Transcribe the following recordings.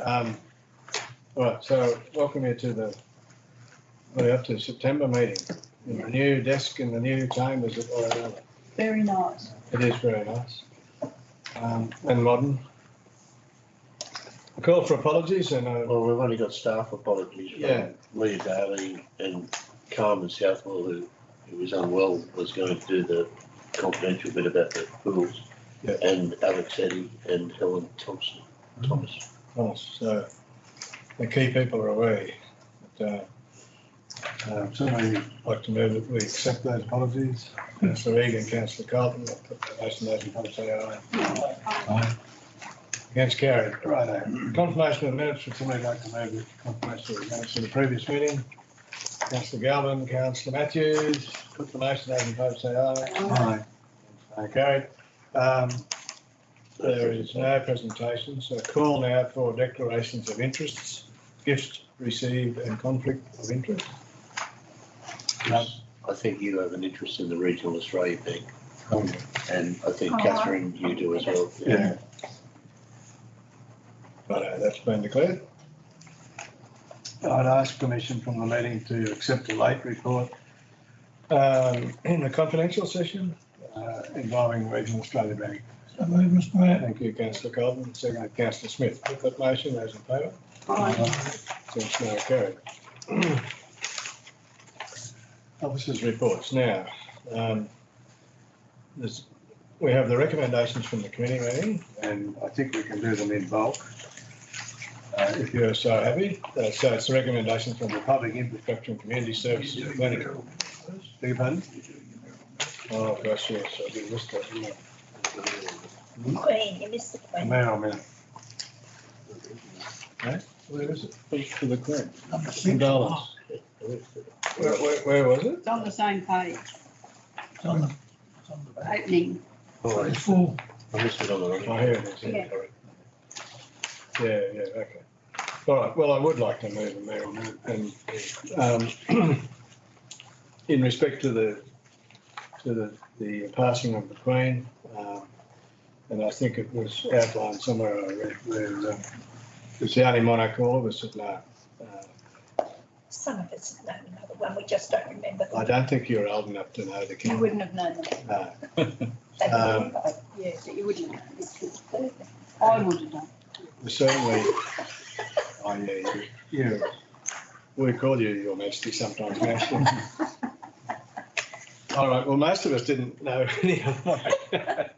Right, so welcome you to the, up to September meeting. In the new desk in the new chambers at Warrenella. Very nice. It is very nice. And modern. A call for apologies and well, we've only got staff apologies from Leah Daly and Carmen Southwell, who was unwell, was going to do the confidential bit about the pools, and Alex Eddy and Helen Thomas. So the key people are away. But, somebody would like to move that we accept those apologies. Councillor Egan, Councillor Carlton, I'll put the motion those in favour say aye. Aye. Against carried. Right. Confirmation of the minutes. Would somebody like to move the confirmation of the minutes of the previous meeting? Councillor Galvin, Councillor Matthews, put the motion those in favour say aye. Aye. Carried. There is no presentation, so call now for declarations of interests, gifts received and conflict of interest. I think you have an interest in the Regional Australia Bank, and I think Catherine, you do as well. Yeah. Right, that's been declared. I'd ask permission from the meeting to accept the late report in the confidential session involving Regional Australia Bank. So moved, Mr. Mayor. Thank you, Councillor Colton. Second, Councillor Smith. Put that motion, those in favour? Aye. Since now carried. Officers' reports. Now, we have the recommendations from the committee meeting, and I think we can do them in bulk. If you're so happy. So it's the recommendation from the Public Infrastructure and Community Services Planning. Beg your pardon? Oh, gosh, yes, I did miss that, didn't I? Queen, you missed the Queen. Mayor. Okay, where is it? For the Queen. Condolence. Where was it? It's on the same page. It's on the Opening. Oh, it's full. I missed it on the oh, here it is. Yeah. Yeah, okay. All right, well, I would like to move the mayor on that. And in respect to the passing of the Queen, and I think it was outlined somewhere I read where it's the only monarch all of us that know. Some of us know another one, we just don't remember. I don't think you're old enough to know the You king. wouldn't have known that. No. Yeah, but you wouldn't have known. I would have done. Certainly, oh yeah, we call you Your Majesty sometimes, Majesty. All right, well, most of us didn't know any of that.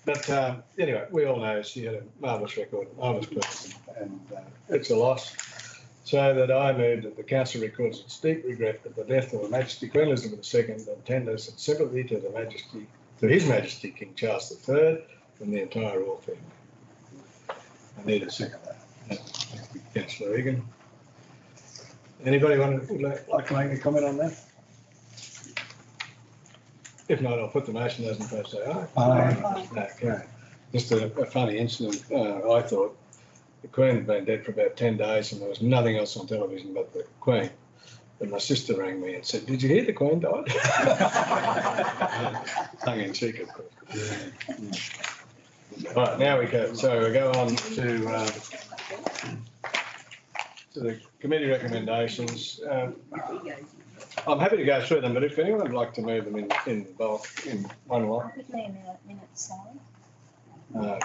But anyway, we all know she had a marvellous record, marvellous person, and it's a loss. So that I move that the Council records its deep regret at the death of Her Majesty Queen Elizabeth II and tenders its sympathy to His Majesty King Charles III and the entire royal family. I need a second of that. Thank you, Councillor Egan. Anybody would like to make a comment on that? If not, I'll put the motion as in favour say aye. Aye. Okay. Just a funny incident, I thought. The Queen had been dead for about 10 days and there was nothing else on television but the Queen. And my sister rang me and said, "Did you hear the Queen died?" Tongue in cheek, of course. Right, now we go. So we go on to the committee recommendations. I'm happy to go through them, but if anyone would like to move them in bulk in one lot. Give me a minute, sorry. I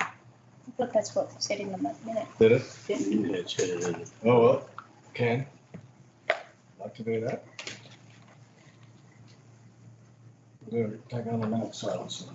thought that's what said in the minute. Did it? Yeah, it's headed in. Oh, well, can. Like to do that. Take on a minute silence.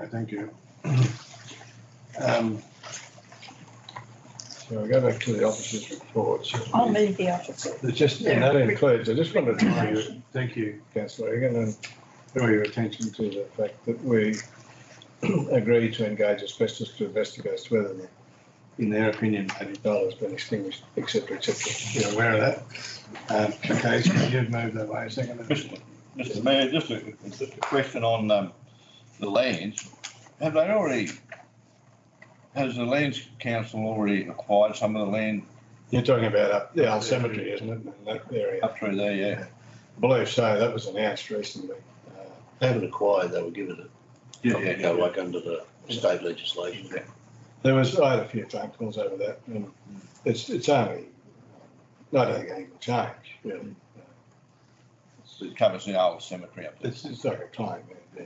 Thank you. So we go back to the officers' reports. I'll move the officer. It's just, and that includes, I just wanted to draw you, thank you, councillor Egan, and draw your attention to the fact that we agreed to engage a specialist to investigate whether, in their opinion, maybe Bell has been extinguished, et cetera, et cetera. You're aware of that? Okay, so you've moved that way. Second. Mr. Mayor, just a question on the lands. Have they already, has the Lands Council already acquired some of the land You're talking about the old cemetery, isn't it, in that area? up through there, yeah? I believe so. That was announced recently. They haven't acquired, they were given it. Yeah. Go like under the state legislation. I had a few phone calls over that, and it's only, I don't think anything will change, really. It covers the old cemetery up there. It's like a claim.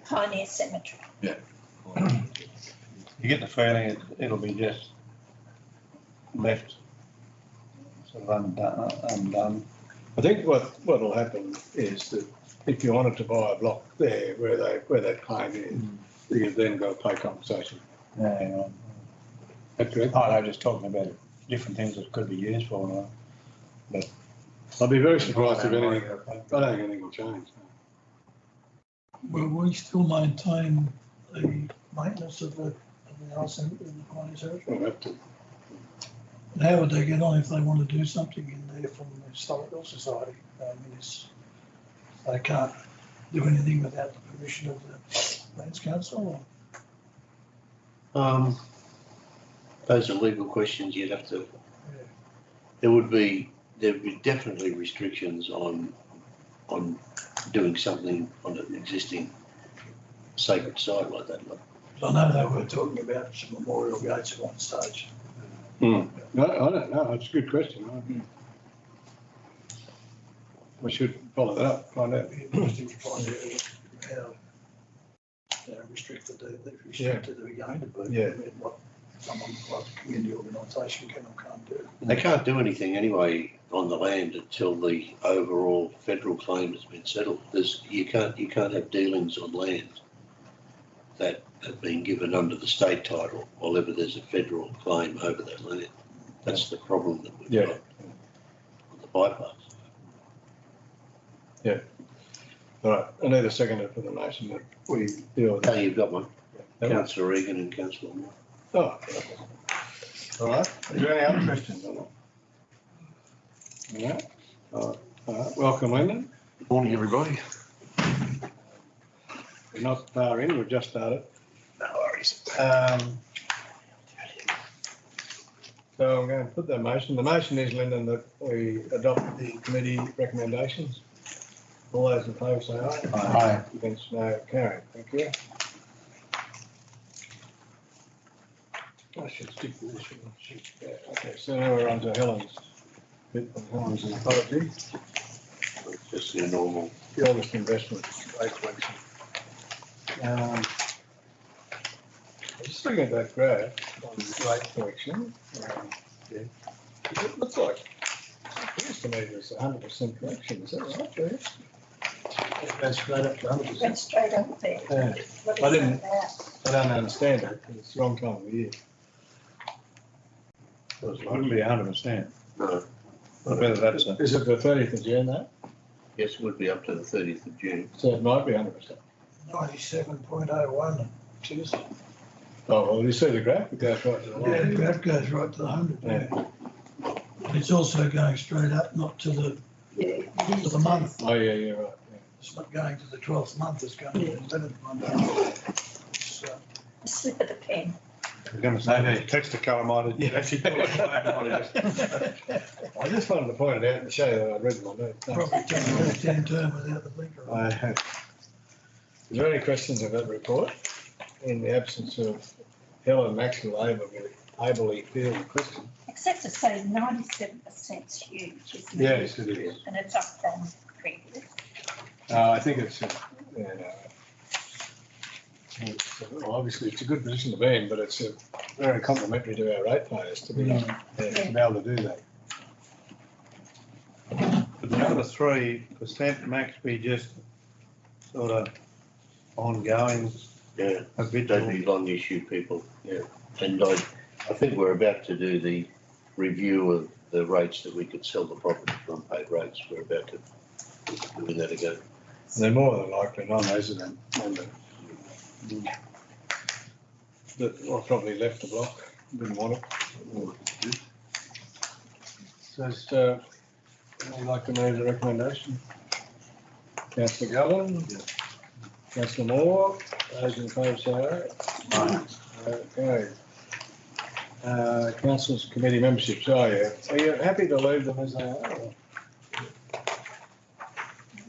Pioneer Cemetery. You get the feeling it'll be just left sort of undone. I think what'll happen is that if you wanted to buy a block there where that claim is, you've then got to pay compensation. Yeah. That's correct. Oh, they're just talking about different things that could be used for. I'd be very surprised if anything, I don't think anything will change. Will we still maintain the maintenance of the house in the Pioneer Cemetery? We'll have to. And how would they get on if they want to do something in there from the Historical Society? I mean, they can't do anything without the permission of the Lands Council? Those are legal questions you'd have to, there would be definitely restrictions on doing something on an existing sacred site like that. I know they were talking about some memorial gates at one stage. No, I don't know. It's a good question. We should follow that up, find out. It'd be interesting to find out how restricted they're going to be. Yeah. And what someone like a community organisation can or can't do. They can't do anything anyway on the land until the overall federal claim has been settled. You can't have dealings on land that have been given under the state title while ever there's a federal claim over that land. That's the problem that we've got on the bypass. All right, I need a seconder for the motion that we deal with. Okay, you've got one. Yeah. Councillor Regan and Councillor Moore. Oh, all right. Is there any other questions on that? All right. Welcome, Lyndon. Good morning, everybody. We're not far in, we've just started. No worries. So I'm going to put that motion. The motion is, Lyndon, that we adopt the committee recommendations. All those in favour say aye. Aye. Against, no, carried. Thank you. I should stick with this one. Yeah, okay, so now we're on to Helen's bit of Helen's apology. It's just your normal. The oldest investment rate collection. I'm just looking at that graph on rate collection. It looks like, it appears to me there's 100% collection. Is that right, Julia? It goes straight up to 100%. Went straight up there. Yeah. What is I didn't- that? I don't understand it, because it's the wrong time of year. It wouldn't be 100%. No, Whether that's a, Is it the 30th of June, though? yes, it would be up to the 30th of June. So it might be 100%. 97.01 Tuesday. Oh, well, you see the graph, it goes right to the Yeah, line. the graph goes right to the 100. Yeah. And it's also going straight up, not to the month. Oh, yeah, you're right. It's not going to the 12th month, it's going to the 11th month. It's, A slip of the pen. I was going to say, the text of colour might Yeah. have actually put it. I just wanted to point it out and show you that I'd read my notes. Probably 10 term without the blinker on. I have. Is there any questions of that report? In the absence of Helen Maxwell ably fielding the question. Except to say 97% is huge, isn't it? Yes, it is. And it's up from previous. I think it's, well, obviously it's a good position to be in, but it's very complimentary to our ratepayers to be able to do that. Would the other 3% max be just sort of ongoing Yeah, A bit they'd more. be long issue people, yeah. And I think we're about to do the review of the rates that we could sell the property for unpaid rates. We're about to do that again. They're more than likely non-resident, that probably left the block, didn't want it. So, would you like to move the recommendation? Councillor Galvin? Yeah. Councillor Moore, those in favour say aye. Okay. Council's committee memberships, are you happy to leave them as they are? Or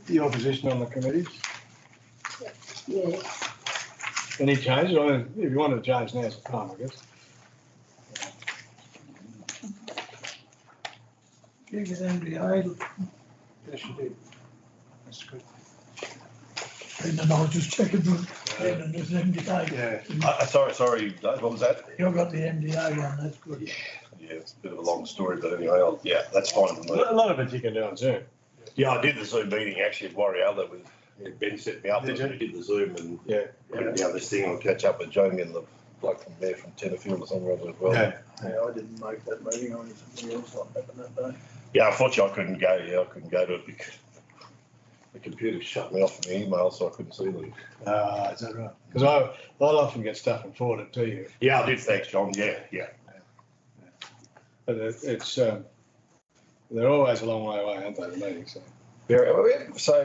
your position on the committees? Yeah. Any changes? I mean, if you want to change, now's the time, I guess. You get MDA. Yes, you did. That's good. And then I was just checking with Brendan, there's an MDA. Yeah. Sorry, Dave, what was that? You've got the MDA one, that's good. Yeah, it's a bit of a long story, but anyway, yeah, that's fine with me. A lot of it you can do on Zoom. Yeah, I did the Zoom meeting actually at Warrior with Ben set me up. Did you? We did the Zoom and Yeah. this thing, I'll catch up with Jamie and the bloke from there from Tenterfield or somewhere else as well. Yeah. Yeah, I didn't make that meeting, I was something else like happened that day. Yeah, unfortunately I couldn't go. Yeah, I couldn't go to it because the computer shut me off from the email, so I couldn't see them. Is that right? Because I'll often get stuff and forward it to you. Yeah, I did. Thanks, John. Yeah. But it's, they're always a long way away, aren't they, the meetings? So. So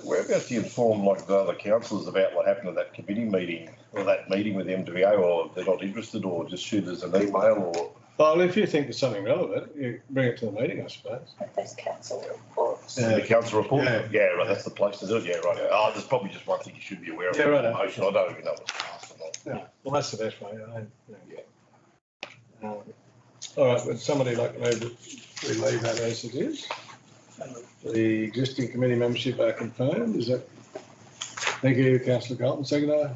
whereabouts do you inform like the other councillors about what happened at that committee meeting or that meeting with MWA, or if they're not interested, or just shoot us an email, or? Well, if you think there's something relevant, you bring it to the meeting, I suppose. There's council reports. Yeah. The council report? Yeah. Right, that's the place to do it, yeah, right. Oh, there's probably just one thing you should be aware of. Yeah, right. Motion, I don't even know what's passed or not. Yeah. Well, that's the best way. All right, would somebody like to move that we leave that as it is? The existing committee membership are confirmed, is that? Thank you, councillor Galvin, seconder.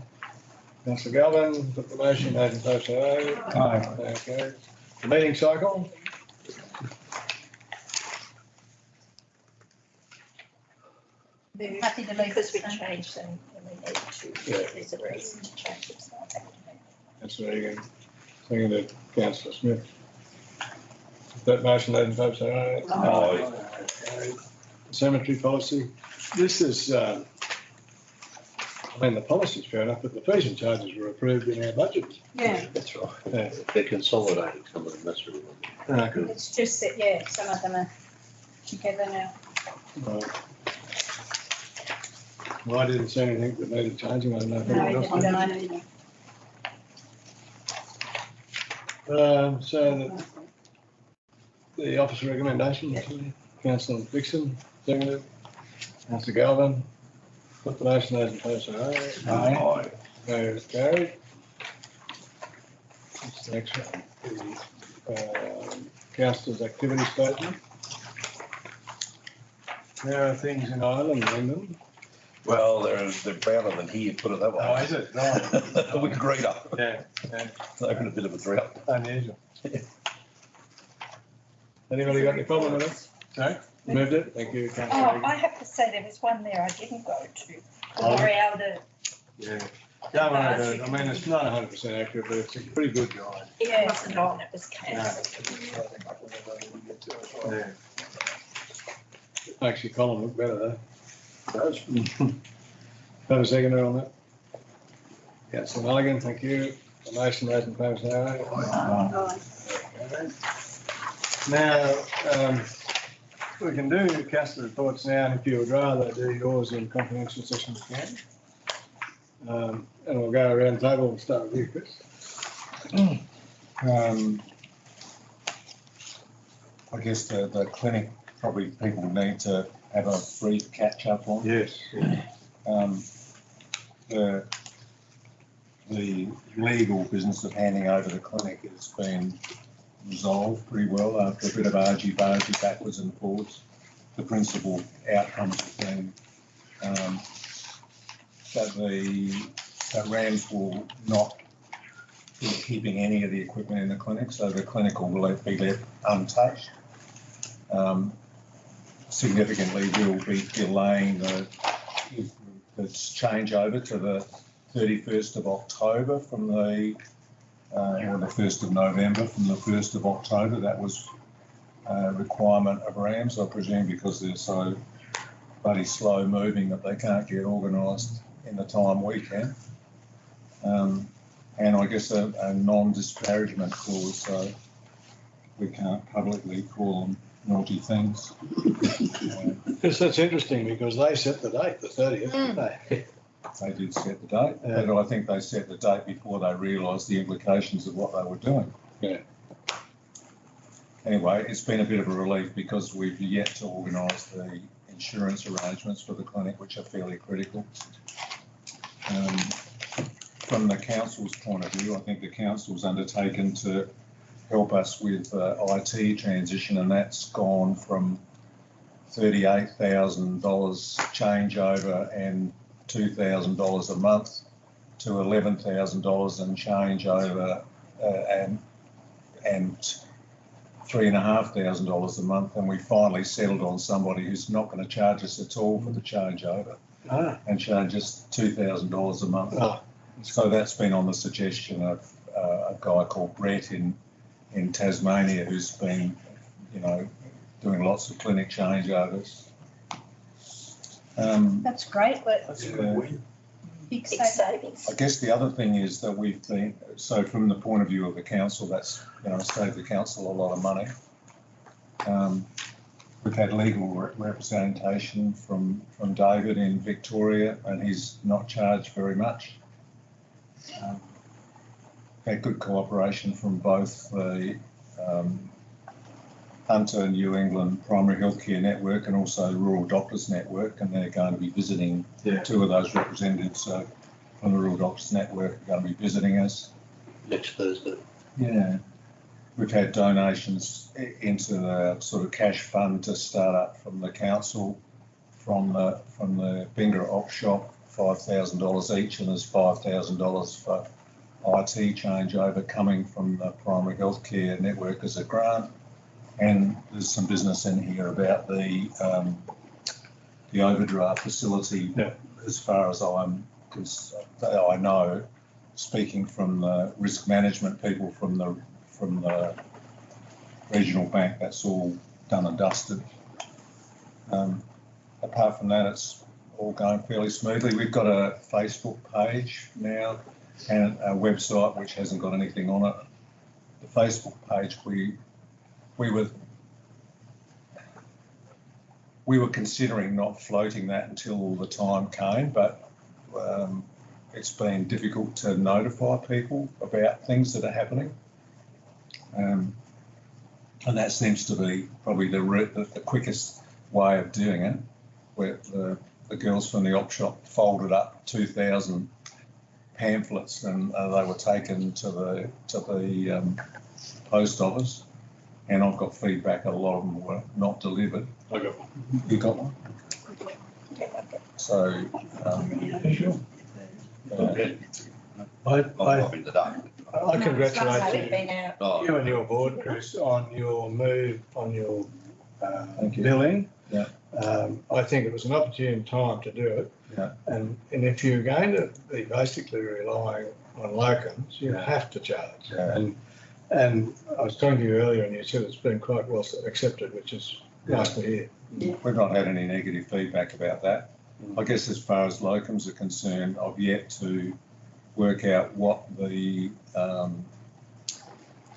Councillor Galvin, put the motion, those in favour say aye. Aye. Okay. The meeting cycle? They're happy to leave because we changed them and we need to, Yeah. there's a reason to change it. So I have to make That's very good. Seconded, councillor Smith. That motion, those in favour say aye. Aye. Okay. Cemetery policy, this is, I mean, the policy's fair enough, but the fees and charges were approved in our budget. Yeah, That's right. Yeah. They're consolidating some of them, that's really what. Good. it's just that, yeah, some of them are together now. Right. Well, I didn't see anything that needed changing, I don't know if No, anyone else I did. don't know. So the officer recommendation, councillor Dixon, seconded, councillor Galvin, put the motion, those in favour say aye. Aye. Carried, carried. What's the next one? The councillor's activity statement. There are things in Ireland, England. Well, they're browner than here, put it that way. Oh, is it? Right. A week greener. Yeah, yeah, They're in a bit of a drought. unusual. Anybody got any problem with it? Sorry? Moved it? Thank you, Oh, councillor. I have to say, there was one there I didn't go to. Oh. Around Yeah. Don't worry about it. I mean, it's not 100% accurate, but it's a pretty good guide. yeah, it wasn't on, it was cancelled. Yeah. Makes your column look better though. Does. Have a seconder on that? Councillor Mulligan, thank you. The motion, those in favour say aye. Oh, Okay. Now, we can do councillor reports now, and if you would rather do yours in confidential session, we can. And we'll go around the table and start with you, Chris. I guess the clinic, probably people need to have a brief catch up on. Yes. The legal business of handing over the clinic has been resolved pretty well after a bit of argy-bargy backwards and forwards. The principal outcomes have been that Rams will not be keeping any of the equipment in the clinic, so the clinic will be left untouched. Significantly, we'll be delaying the changeover to the 31st of October from the, or the 1st of November from the 1st of October. That was a requirement of RAMS, I presume, because they're so bloody slow moving that they can't get organised in the time we can. And I guess a non-disparagement clause, so we can't publicly call them naughty things. That's interesting because they set the date, the 30th, didn't they? They did set the date, but I think they set the date before they realised the implications of what they were doing. Yeah. Anyway, it's been a bit of a relief because we've yet to organise the insurance arrangements for the clinic, which are fairly critical. From the council's point of view, I think the council's undertaken to help us with IT transition, and that's gone from $38,000 changeover and $2,000 a month to $11,000 and changeover and $3,500 a month, and we finally settled on somebody who's not going to charge us at all for the changeover and charge us $2,000 a month. So that's been on the suggestion of a guy called Brett in Tasmania, who's been, you know, doing lots of clinic changeovers. That's great, but That's a good win. big Big savings. savings. I guess the other thing is that we've been, so from the point of view of the council, that's, you know, saved the council a lot of money. We've had legal representation from David in Victoria, and he's not charged very much. Had good cooperation from both the Hunter New England Primary Healthcare Network and also Rural Doctors Network, and they're going to be visiting, two of those representatives from the Rural Doctors Network are going to be visiting us. Next Thursday. Yeah. We've had donations into the sort of cash fund to start up from the council, from the Bingra Op Shop, $5,000 each, and there's $5,000 for IT changeover coming from the Primary Healthcare Network as a grant. And there's some business in here about the overdraft facility. Yeah. As far as I know, speaking from the risk management people from the regional bank, that's all done and dusted. Apart from that, it's all going fairly smoothly. We've got a Facebook page now and a website which hasn't got anything on it. The Facebook page, we were considering not floating that until the time came, but it's been difficult to notify people about things that are happening. And that seems to be probably the quickest way of doing it, where the girls from the op shop folded up 2,000 pamphlets and they were taken to the post office, and I've got feedback a lot of them were not delivered. I got one. You got one? So, Sure. I congratulate It's been out. you and your board, Chris, on your move, on your Thank you. billing. Yeah. I think it was an opportune time to do it. Yeah. And if you're going to be basically relying on locums, you Yeah. have to charge. Yeah. And I was talking to you earlier and you said it's been quite well accepted, which is nice to hear. We've not had any negative feedback about that. I guess as far as locums are concerned, I've yet to work out what the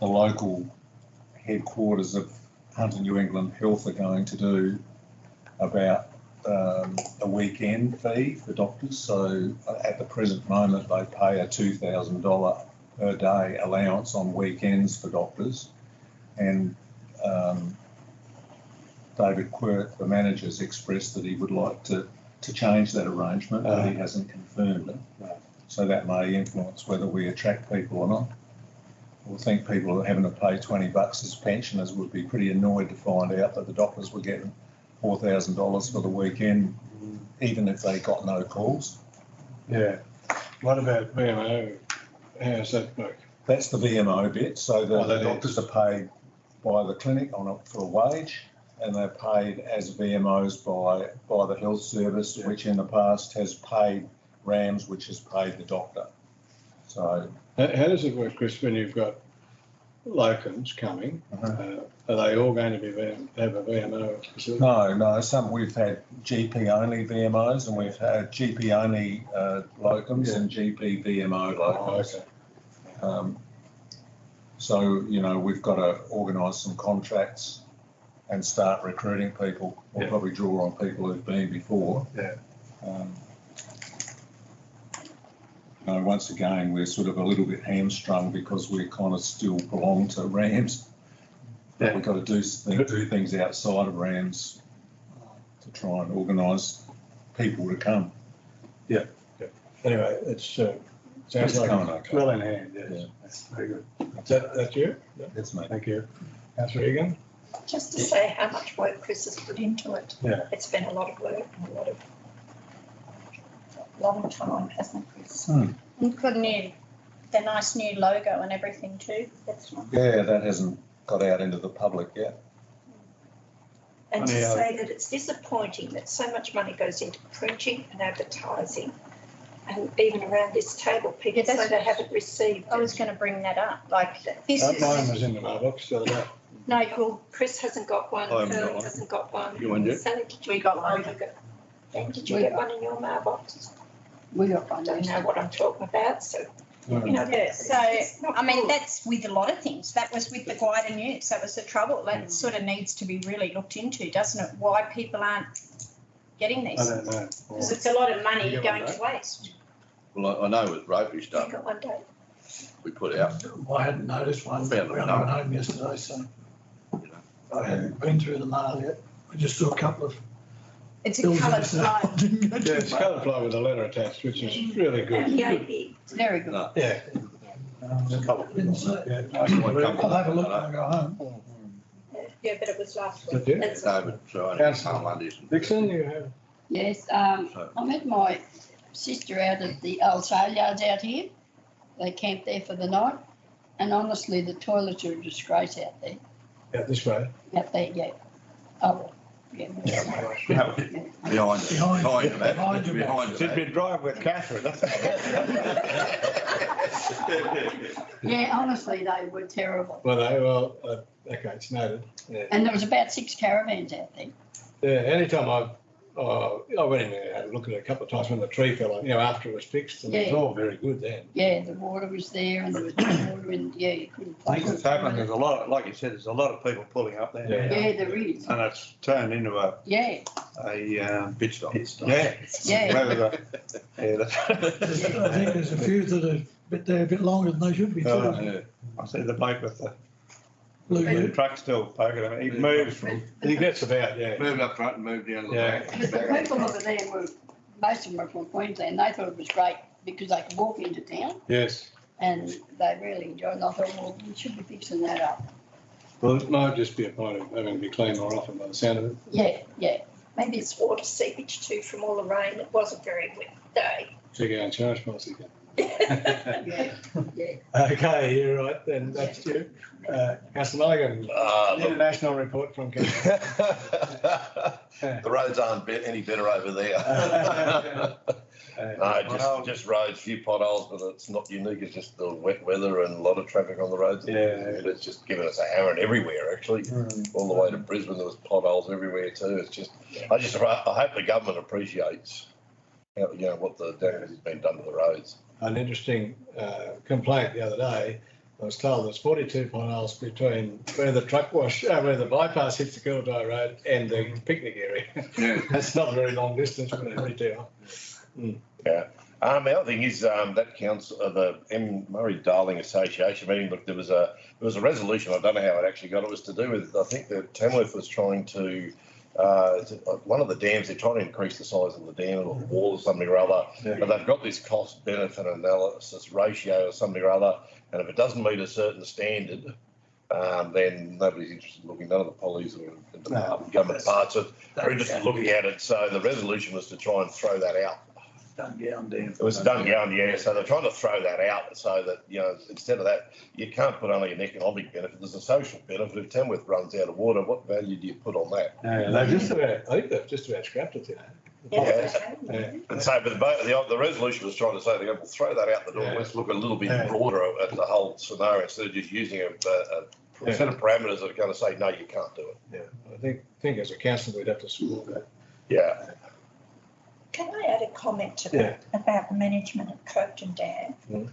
local headquarters of Hunter New England Health are going to do about a weekend fee for doctors. So at the present moment, they pay a $2,000 per day allowance on weekends for doctors. And David Quirk, the manager, has expressed that he would like to change that arrangement, but he hasn't confirmed it. So that may influence whether we attract people or not. I think people are having to pay $20 as pensioners would be pretty annoyed to find out that the doctors were getting $4,000 for the weekend, even if they got no calls. Yeah. What about BMO? How's that work? That's the BMO bit. So the that doctors are paid by the clinic for a wage, and they're paid as VMOs by the health service, which in the past has paid rams, which has paid the doctor. So How does it work, Chris, when you've got locums coming? Are they all going to be have a VMO facility? no, some we've had GP only VMOs, and we've had GP only locums and GP VMO locums. Okay. So, you know, we've got to organise some contracts and start recruiting people. We'll probably draw on people who've been before. Yeah. You know, once again, we're sort of a little bit hamstrung because we kind of still belong to Rams. Yeah. We've got to do things outside of Rams to try and organise people to come. Anyway, it's sounds It's like going it's okay. well in hand. Yes. Yeah. That's very good. That's you? That's me. Thank you. Councillor Egan? Just to say how much work Chris has put into it. Yeah. It's been a lot of work and a lot of time, hasn't it, Chris? We've got the nice new logo and everything too. That's one. Yeah, that hasn't got out into the public yet. And to Yeah. say that it's disappointing that so much money goes into printing and advertising, and even around this table, people Yeah, that's say they what- haven't received I it. was going to bring that up. Like this Mine is was in the mailbox the other day. no. Well, Chris hasn't got one, I haven't got Curly one. hasn't got one. You want it? Sally, did you We get got one? one. You got- Ben, did you get one in your mailbox? we got one. I don't know what I'm talking about, so, you know. Yeah, so, it's not I mean, good. that's with a lot of things. That was with the Gwydir news. That was the trouble. That sort of needs to be really looked into, doesn't it? Why people aren't getting these? I don't know. Because it's a lot of money You get going one, to waste. Well, I know with rotary You stuff, got one day. we put out, I hadn't noticed one. We Found only it, went no. home yesterday, so you know, I hadn't been through the mail yet. I just saw a couple of It's a bills. coloured in flow. it. Didn't go Yeah, too it's far. colour fly with a letter attached, which is really good. And the AB. It's very good. no, Yeah. Didn't say. Yeah. I'll have a look when I go home. Yeah, but it was last week. Did you? That's- David, trying Councillor on Mondays. Dixon, you have? Yes, So- I met my sister out at the old sale yards out here. They camped there for the night, and honestly, the toilets are a disgrace out there. Yeah, this way. Out there, yeah. Oh, yeah. Behind you, Behind behind you, you, Matt. behind you, Behind you, She's Matt. been driving with Catherine. Yeah, honestly, they were terrible. Well, okay, it's noted. Yeah. And there was about 6 caravans out there. Yeah, anytime I went in there, had a look at it a couple of times when the tree fell on, after it was fixed, and it was Yeah. all very good then. Yeah, the water was there and there was water and, yeah, you couldn't play. Things that's happened, there's a lot, like you said, there's a lot of people pulling up there. Yeah. Yeah, there is. And it's turned into Yeah, a Pit stop. yeah. yeah. Whether the, yeah, that's, I think there's a few that are a bit longer than they should be too. Yeah. I see the bloke with the Blue truck still poking him, he moves from, He gets about, yeah. Moved up front and moved down the Yeah. back. But the people over there were, most of them were from Queensland. They thought it was great because they could walk into town Yes. and they really enjoyed it. And I thought, well, we should be fixing that up. Well, it might just be a point of having to be cleaned more often by the sound of it. Yeah, yeah. Maybe it's water seepage too from all the rain. It was a very wet day. Check our insurance policy. Yeah, yeah. Okay, you're right, then that's you. Councillor Mulligan, international report from Canada. The roads aren't any better over there. No, just roads, few potholes, but it's not unique. It's just the wet weather and a lot of traffic on the roads. Yeah. And it's just given us a hammer everywhere, actually. All the way to Brisbane, there was potholes everywhere too. It's just, I hope the government appreciates, what the damage has been done to the roads. An interesting complaint the other day. I was told there's 42 potholes between where the truck wash, where the bypass hits the Gwydir Road and the picnic area. Yeah. That's not a very long distance, but it's pretty too. The other thing is that council, the M. Murray Darling Association meeting. Look, there was a resolution. I don't know how it actually got. It was to do with, I think that Tamworth was trying to one of the dams. They're trying to increase the size of the dam or the wall or something or other. Yeah. But they've got this cost benefit analysis ratio or something or other. And if it doesn't meet a certain standard, then nobody's interested in looking. None of the police or the government parts are interested in looking at it. So the resolution was to try and throw that out. Dungown Dam. It was Dungown, yeah. So they're trying to throw that out so that, instead of that, you can't put only an economic benefit. There's a social benefit. If Tamworth runs out of water, what value do you put on that? They've just about, I think they've just about scrapped it, Yeah. And so, but the resolution was trying to say, we'll throw that out the door, Yeah. let's look a little bit Yeah. broader at the whole scenario instead of just using a set of parameters that are going to say, no, you can't do it. Yeah, I think as a council, we'd have to support that. Yeah. Can I add a comment to Yeah. that about the management of Copeton Dam? Mm.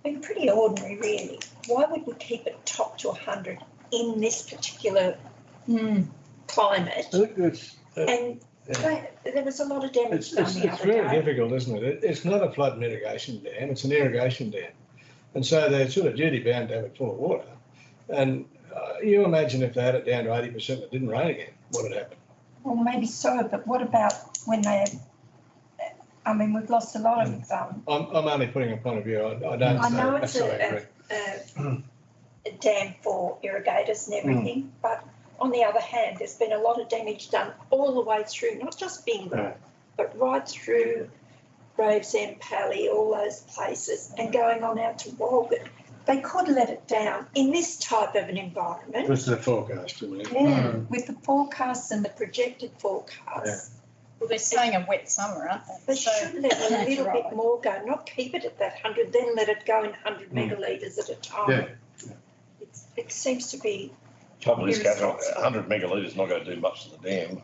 Been pretty ordinary, really. Why would we keep it top to 100 in this particular climate? And there was a lot of damage done the It's other very day. difficult, isn't it? It's not a flood mitigation dam, it's an irrigation dam. And so they're sort of duty bound to have it full of water. And you imagine if they had it down to 80% and it didn't rain again, what would happen? Well, maybe so, but what about when I mean, we've lost a lot of I'm only putting a point of view, I don't. I know it's necessarily agree. a dam for irrigators and everything, but on the other hand, there's been a lot of damage done all the way through, not just Bingo, but right through Gravesend, Pally, all those places, and going on out to Walgett. They could let it down in this type of an environment. With the forecast, you mean? Yeah, with the forecasts and the projected forecasts. Well, they're saying a wet summer, aren't they? They So- should let a That's little right. bit more go, not keep it at that 100, then let it go in 100 megalitres at a time. It seems to be, Trouble is, Catherine, Irresponsible. 100 megalitres is not going to do much to the dam.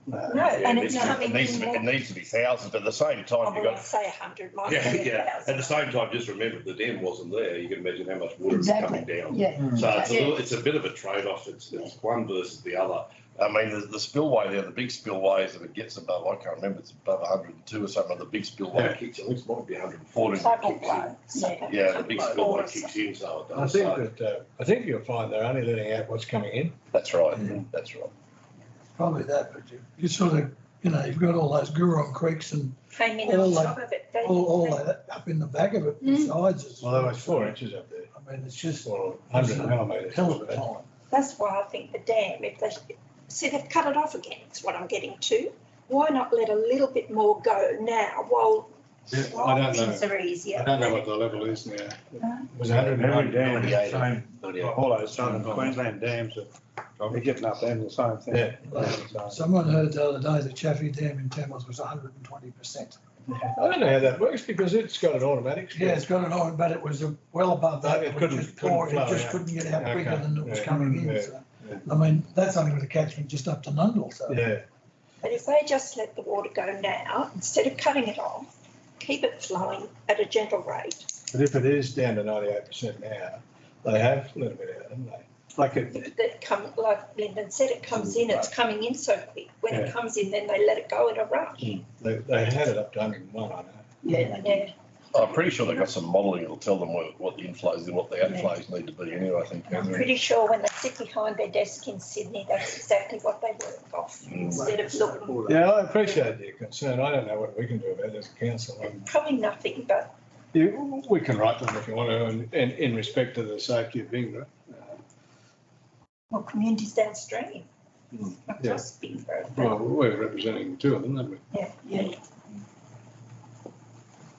no, and it's It coming needs in to be, more. it needs to be thousands, but at the same I time, you've will got. say 100, might be Yeah, yeah. 1,000. At the same time, just remember, if the dam wasn't there, you can imagine how much water is Exactly. coming down. Yeah. So it's a Yeah. little, it's a bit of a trade-off. It's one versus the other. I mean, the spillway there, the big spillways that it gets above, I can't remember, it's above 102 or something, the big It spillway. kicks, I think it might be 140. Cycle kicks in. flow. something. Yeah, The big Or spillway something. kicks in, so it I does. think So I think you'll find they're only letting out what's coming in. That's right, that's right. Probably that, but you sort of, you've got all those Gurong creeks and Came in All on that- top of it. They- all that up in the back of it besides us. Well, there was 4 inches up there, I mean, it's just or 100 millimetres. hell of a time. That's why I think the dam, if they, see, they've cut it off again, is what I'm getting to. Why not let a little bit more go now while I don't things know. are easier? I don't know what the level is now. It was Every 190. dam is the same, 98. all those southern Queensland dams are getting up there and the same thing. Yeah. Someone heard the other day the Chaffey Dam in Tamworth was 120%. I don't know how that works because it's got an automatic. Yeah, it's got an oil, but it was well above that. It couldn't just pour, flow, it just yeah. couldn't get out quicker Okay, than it was yeah, coming in. yeah, So, yeah. I mean, that's only with a catchment just up to Nundle, so. Yeah, But if they just let the water go now, instead of cutting it off, keep it flowing at a gentle rate. but if it is down to 98% now, they have let a bit out, haven't they? Like it, That come, like Lyndon said, it comes in, it's coming in so quick. When it Yeah. comes in, then they let it go in a rush. They had it up to 101, I know. Yeah, Yeah, I'm pretty sure they've got some modelling that'll tell them what the inflows and what the outflows need to be anyway, I think. I'm pretty sure when they sit behind their desk in Sydney, that's exactly what they work off, instead of looking, Yeah, I appreciate your concern. I don't know what we can do about it as a council. probably nothing, but We can write them if you want to, and in respect to the safety of Bingo. well, communities downstream, not Yeah. just Bingo. Well, we're representing 2 of them, aren't we? Yeah.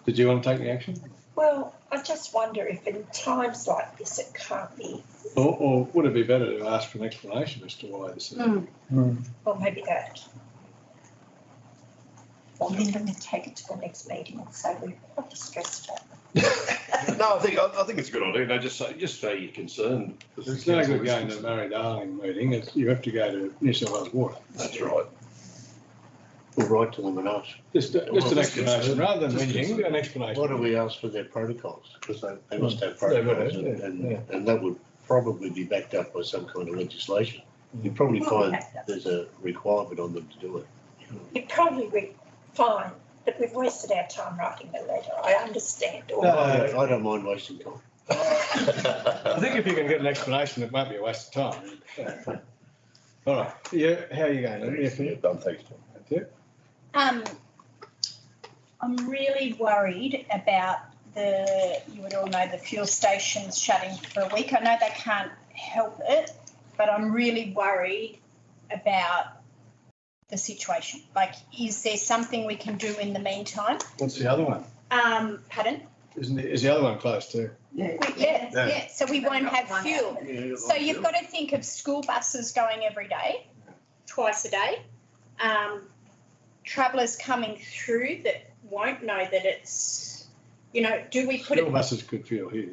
Did you want to take the action? Well, I just wonder if in times like this, it can't be, Or would it be better to ask for an explanation as to why this is? or maybe that. Or Lyndon can take it to the next meeting and say, we're not distressed about it. no, I think it's a good idea. No, just say you're concerned. It's no good going to the Murray Darling meeting. You have to go to New South Wales Water. That's right. We'll write to them and ask, Just an explanation, rather than whinging, an explanation. why do we ask for their protocols? Because they must have They would, protocols yeah. and that would probably be backed up by some kind of legislation. You'd probably Well, find there's a requirement on them to do it. You'd probably be fine, but we've wasted our time writing the letter, I understand. Or No. I don't mind wasting time. I think if you can get an explanation, it won't be a waste of time. All right, yeah, how are you going? Yeah, done, thanks, Tom. Thank you. I'm really worried about you would all know, the fuel stations shutting for a week. I know they can't help it, but I'm really worried about the situation. Like, is there something we can do in the meantime? What's the other one? Pardon? Is the other one close too? Yeah, so we won't have fuel. So you've got to think of school buses going every day, twice a day. travellers coming through that won't know that it's, you know, do we put School it, buses could fuel here.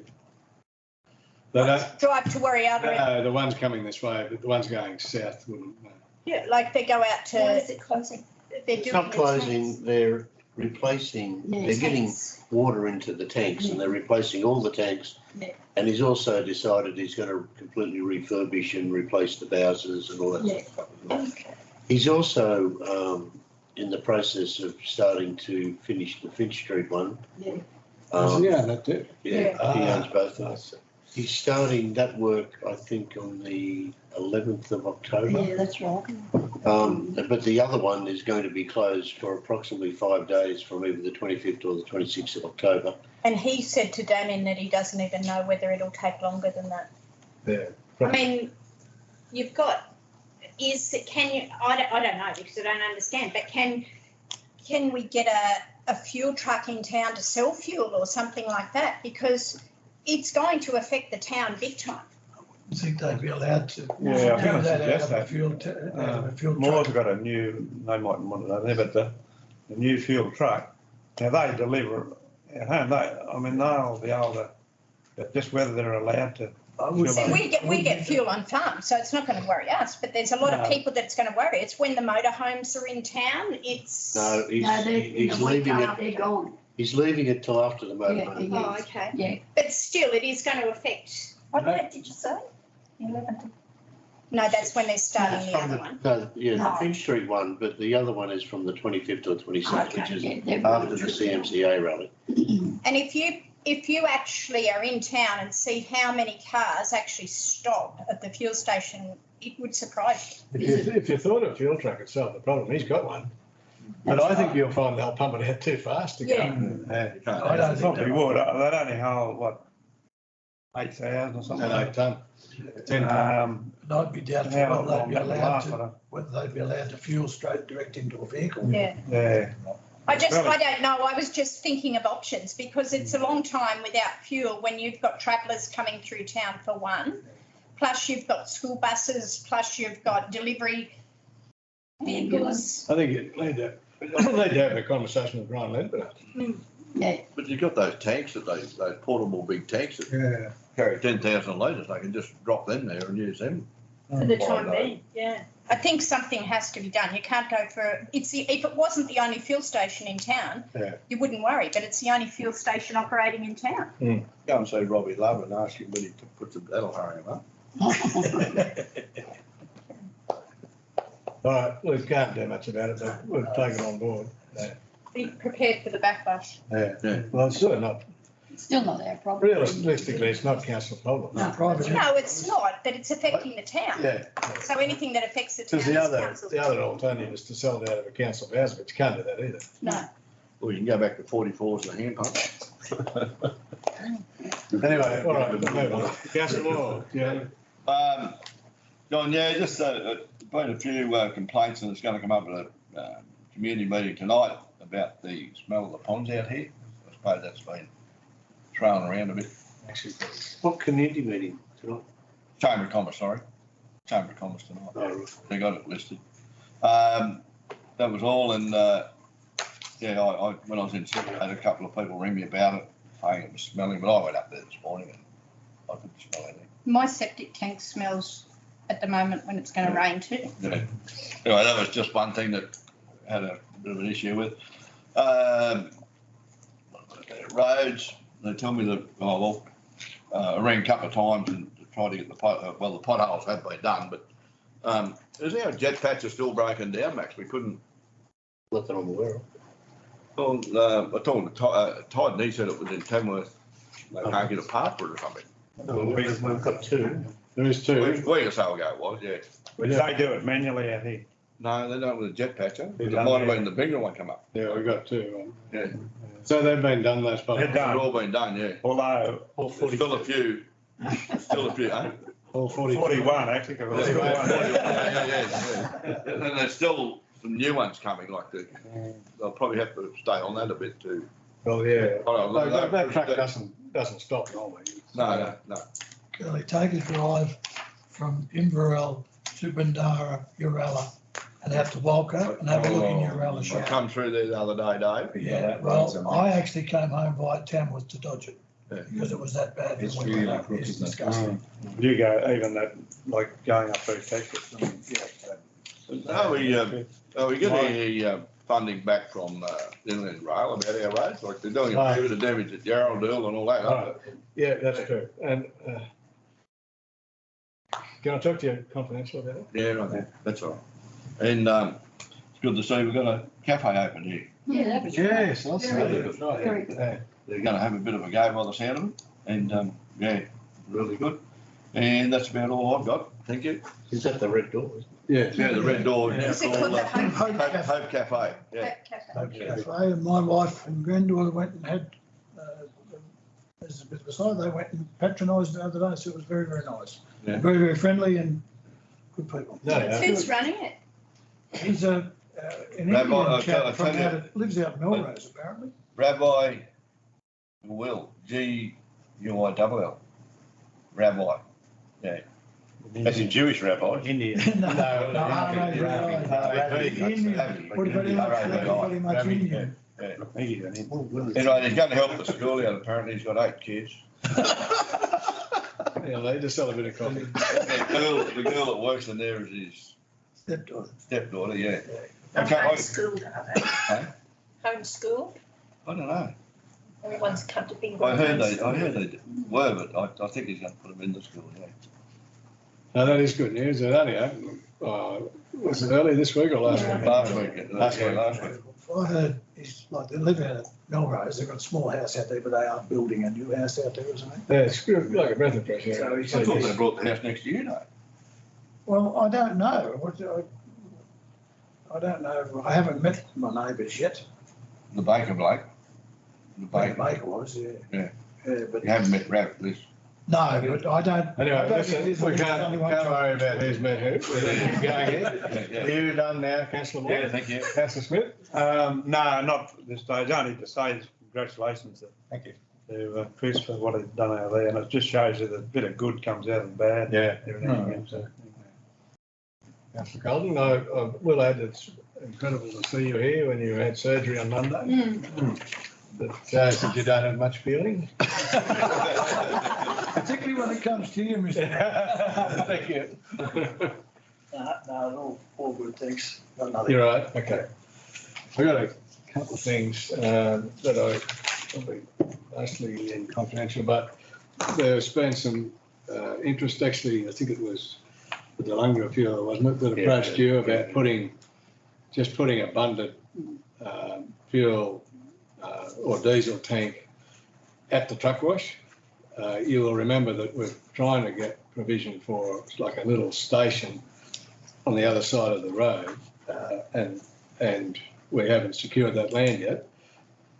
They don't, drive to Warriata? no, the ones coming this way, but the ones going south wouldn't. No. Yeah, like they go out Why is to, it closing? they're It's doing not the closing, tanks. they're replacing, Yeah. they're getting water into the tanks and they're replacing all the tanks. Yeah. And he's also decided he's going to completely refurbish and replace the bowsers and all that sort of stuff as well. Okay. He's also in the process of starting to finish the Finch Street one. Yeah. Yeah, that too. Yeah, he owns both of them. Nice. He's starting that work, I think, on the 11th of October. Yeah, that's right. But the other one is going to be closed for approximately 5 days from either the 25th or the 26th of October. And he said to Damien that he doesn't even know whether it'll take longer than that. Yeah. I mean, you've got, can you, I don't know because I don't understand, but can we get a fuel truck in town to sell fuel or something like that? Because it's going to affect the town big time. I think they'd be allowed to. Yeah, I was do gonna that suggest out of a that. fuel, out of a fuel Moore's truck. got a new, they might want to know there, but the new fuel truck, now they deliver at home, they'll be able to, but just whether they're allowed to. I would See, think- we get fuel on farm, so it's not going to worry us, but there's a lot of No. people that it's going to worry. It's when the motorhomes are in town, it's. No, No, they're, he's the week leaving after they're it. gone. He's leaving it till after the Yeah, motorhome. yeah. Oh, okay. Yeah. But still, it is going to affect. What date did you say? 11th. No, that's when they're starting the From other the- one. No, yeah, the No. Finch Street one, but the other one is from the 25th or 26th, which Okay, is yeah, they're after really the true. CMCA rally. And if you actually are in town and see how many cars actually stop at the fuel station, it would surprise If you thought a fuel truck would solve the problem, he's got one. But I think you'll find they'll pump it out too fast to go. Yeah. Yeah, You can't I have don't it. think probably would, they'd only hold, what, 8,000 or something? And 8 tonne. 10 tonne. And I'd be doubtful How whether they'd long be that would allowed last, I to, don't- whether they'd be allowed to fuel straight direct into a vehicle. Yeah. yeah. I don't know. I was just thinking of options because it's a long time without fuel when you've got travellers coming through town for one, plus you've got school buses, plus you've got delivery vehicles. I think you need to have a conversation with Brian Lindbergh. Yeah, But you've got those tanks those portable big tanks that Yeah. carry 10,000 litres, they can just drop them there and use them. For the Why time not? being, yeah. I think something has to be done. You can't go for, if it wasn't the only fuel station in town, Yeah. you wouldn't worry, but it's the only fuel station operating in town. Go and see Robbie Love and ask him when he puts them, that'll hurry him up. All right, we can't do much about it, but we'll take it on board. Be prepared for the backlash. Yeah. Well, it's sort of not, it's still not our problem. realistically, it's not council problem. No. Private. No, it's not, but it's affecting the town. Yeah. So anything that affects the town Because is the other, council's. the other alternative is to sell it out of a council house, but you can't do that either. No. Well, you can go back to 44s and a hand pump. Anyway, all right, we'll move on. Councillor Moore, yeah. John, yeah, just been a few complaints and it's going to come up at a community meeting tonight about the smell of the ponds out here. I suppose that's been thrown around a bit. What community meeting tonight? Chamber of Commerce, sorry. Chamber of Commerce tonight. Oh, right. They got it listed. That was all and, yeah, I when I was in Sydney, I had a couple of people ring me about it, saying it was smelling, but I went up there this morning and I couldn't smell anything. My septic tank smells at the moment when it's going to rain too. Yeah. Anyway, that was just one thing that I had a bit of an issue with. Roads, they tell me that, I rang a couple of times and tried to get the the potholes have been done, but is our jet patch are still broken down, Max? We couldn't. Not that I'm aware of. Well, I told Todd and he said it was in Tamworth. They can't get a part for it or something. No, we've got two. There is two. Week or so ago it was, yeah. Which they do it manually out here. No, they don't with a jet patcher. They It don't, might have yeah. been the bigger one come up. Yeah, we got two. Yeah. So they've been done, those They're potholes? done. It's all been done, yeah. Although, All There's still a few, eh? All 40. 41 actually. 'cause it's Yeah, 41. yeah. And there's still some new ones coming, like they'll probably have to stay on that a bit too. Well, yeah. Oh, no, That truck doesn't stop normally. No. They take a drive from Inverell to Bindara, Uralla, and have to walk up and have a look in your I relish. come through there the other day, Dave. Yeah, well, I actually came home via Tamworth to dodge it, Yeah. because it was that bad. It's when we really went up. good, It's isn't it? disgusting. You go, even that, like going up through Texas, I mean, Are we getting any funding back from Inland Rail about our roads? Like they're doing a fair bit of damage at Geraldale and all that, aren't they? Yeah, that's true. And can I talk to you confidential about it? Yeah, right there. That's all right. And it's good to see we've got a cafe open here. Yeah, that was. Yes, I'll see Very you. good. Right. Very good. Yeah. They're going to have a bit of a go by the sound of it. And yeah, really good. And that's about all I've got. Thank you. Is that the red door? Yeah. Yeah, the red door. Yeah. Is it called the Hope Hope Cafe. Yeah. Cafe? Cafe, and my wife and granddaughter went and had, as a bit of a side, they went and patronised the other day, so it was very, very nice. Yeah. Very, very friendly and good people. No, no. Who's running it? He's an Rabbi, Indian I'll chap from tell you. out of, lives out in Melrose apparently. Rabbi Will, Guill. Rabbi. Yeah. That's a Jewish rabbi. Indian. No, No, Indian, pretty much Indian. Anyway, he's going to help the school out. Apparently, he's got 8 kids. Yeah, they just sell a bit of coffee. The girl that works in there is his stepdaughter, yeah. Okay, Homeschooled, are they? Huh? Homeschool? I don't know. Everyone's come to Bingo. I heard they were, but I think he's going to put them in the school, yeah. No, that is good news. It only opened, was it early this week or last week? Last week. Last week. I heard, it's like, they live out at Melrose, they've got a small house out there, but they are building a new house out there or something. Yeah, it's good, like a breath of fresh air. So I thought they brought the house next to you, no? Well, I don't know. I don't know. I haven't met my neighbours yet. The Baker Blake. The Baker Baker. was, yeah. Yeah. Yeah, but You haven't met Ralph, this. no, but I don't. Anyway, I don't listen, think we there's can't only one worry about who's met who. We're going here. Yeah, Are you done now, councillor Moore? yeah, thank you. Councillor Smith? No, not at this stage, only to say congratulations Thank you. to Chris for what he's done out there, and it just shows you that a bit of good comes out of the bad. Yeah. Everything, so. Councillor Colton, I will add it's incredible to see you here when you had surgery on Monday. That shows that you don't have much feeling. Particularly when it comes to you, Mr. Thank you. No, all good, thanks. Got nothing. You're right, okay. I've got a couple of things that I probably mostly in confidential, but there's been some interest, actually, I think it was the Delunga fuel, wasn't it, that approached you about putting abundant fuel or diesel tank at the truck wash. You will remember that we're trying to get provision for like a little station on the other side of the road, and we haven't secured that land yet.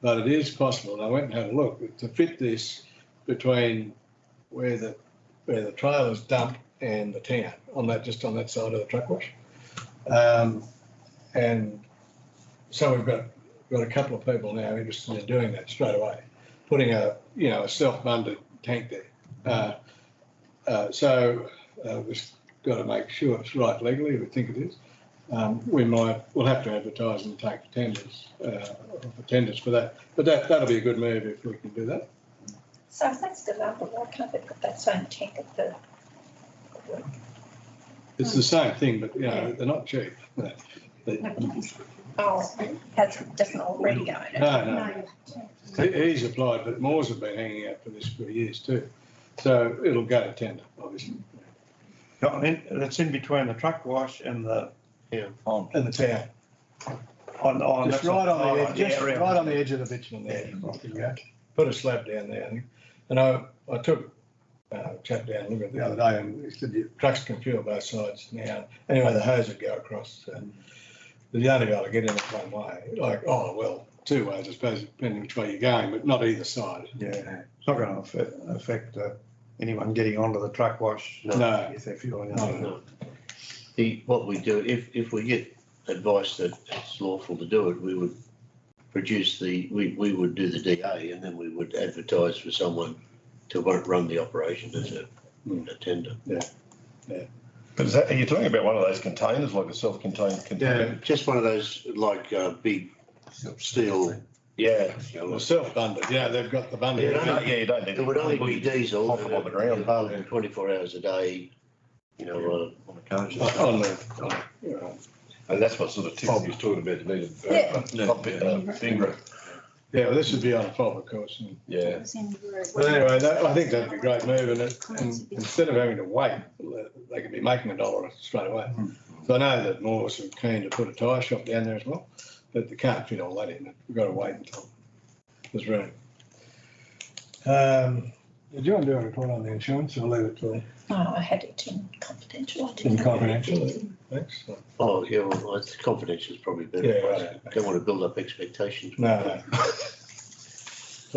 But it is possible, and I went and had a look, to fit this between where the trailers dump and the town, just on that side of the truck wash. And so we've got a couple of people now interested in doing that straight away, putting a self-funded tank there. So we've got to make sure it's right legally. We think it is. We'll have to advertise and take tenders for that. But that'll be a good move if we can do that. So if that's the number, why can't they put that same tank at the? It's the same thing, but they're not cheap. Oh, doesn't already own it. No. He's applied, but Moores have been hanging out for this for years too. So it'll go to tender, obviously. That's in between the truck wash and the And the town. on Just that's right on the edge, yeah, just around. right on the edge of the bitumen there. You go. Put a slab down there, I think. And I took a chap down and looked at it the other day, and he said the trucks can fuel both sides now. Anyway, the hose would go across. The only be able to get in it one way. Like, two ways, I suppose, depending which way you're going, but not either side. Yeah, it's not going to affect anyone getting onto the truck wash No. if they're fueling No. up. No. What we do, if we get advice that it's lawful to do it, we would produce we would do the DA, and then we would advertise for someone to run the operation as a tender. But is that, are you talking about one of those containers, like a self-contained container? Just one of those like big steel. Yeah. Well, self-funded, yeah, they've got the bundle. Yeah, You don't need It would only be diesel, Pop them on the ground. available 24 hours a day, you know, on occasion. And that's what sort of Tim was talking about, you needed finger. Yeah, well, this would be on a fob, of course. And, Yeah. but anyway, I think that'd be a great move, and instead of having to wait, they could be making $1 straight away. So I know that Morse are keen to put a tyre shop down there as well, but they can't fit all that in. We've got to wait until there's room. Did you want to do a report on the insurance or leave it to Oh, I had it in confidential. in confidential? Thanks. Oh, yeah, well, it's confidential is probably better. Yeah, right. Don't want to build up expectations. No, no.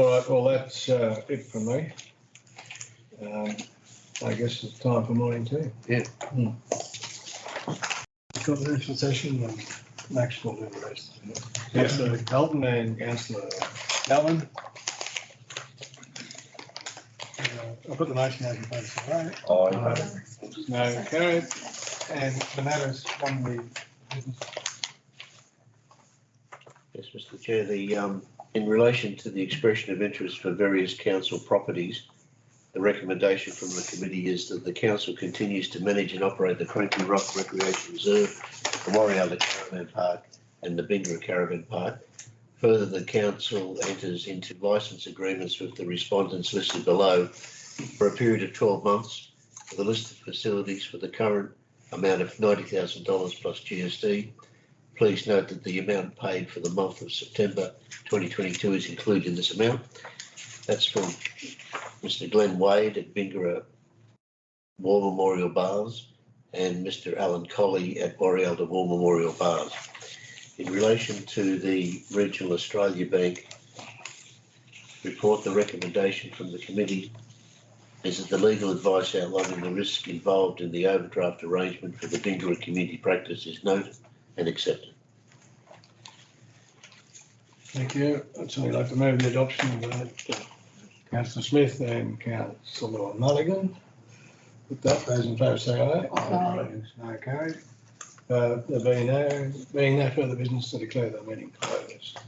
All right, well, that's it from me. I guess it's time for morning tea. Yeah. Confidential session and Max will do the rest. Councillor Dalton and Councillor Allen. I'll put the motion out in favour, all right? No, carried. And the matters from the business. Yes, Mr. Chair, in relation to the expression of interest for various council properties, the recommendation from the committee is that the council continues to manage and operate the Cranky Rock Recreation Reserve, the Warrialda Caravan Park and the Bingara Caravan Park. Further, the council enters into licence agreements with the respondents listed below for a period of 12 months for the list of facilities for the current amount of $90,000 plus GST. Please note that the amount paid for the month of September 2022 is included in this amount. That's from Mr. Glenn Wade at Bingara War Memorial Baths and Mr. Alan Colley at Warrialda War Memorial Baths. In relation to the Regional Australia Bank report, the recommendation from the committee is that the legal advice outlining the risk involved in the overdraft arrangement for the Bingara community practice is noted and accepted. Thank you. I'd certainly like to move the adoption of that. Councillor Smith and Councillor Mulligan. With that, those in favour say aye. Aye. No carried. There being no further business, to declare the meeting closed.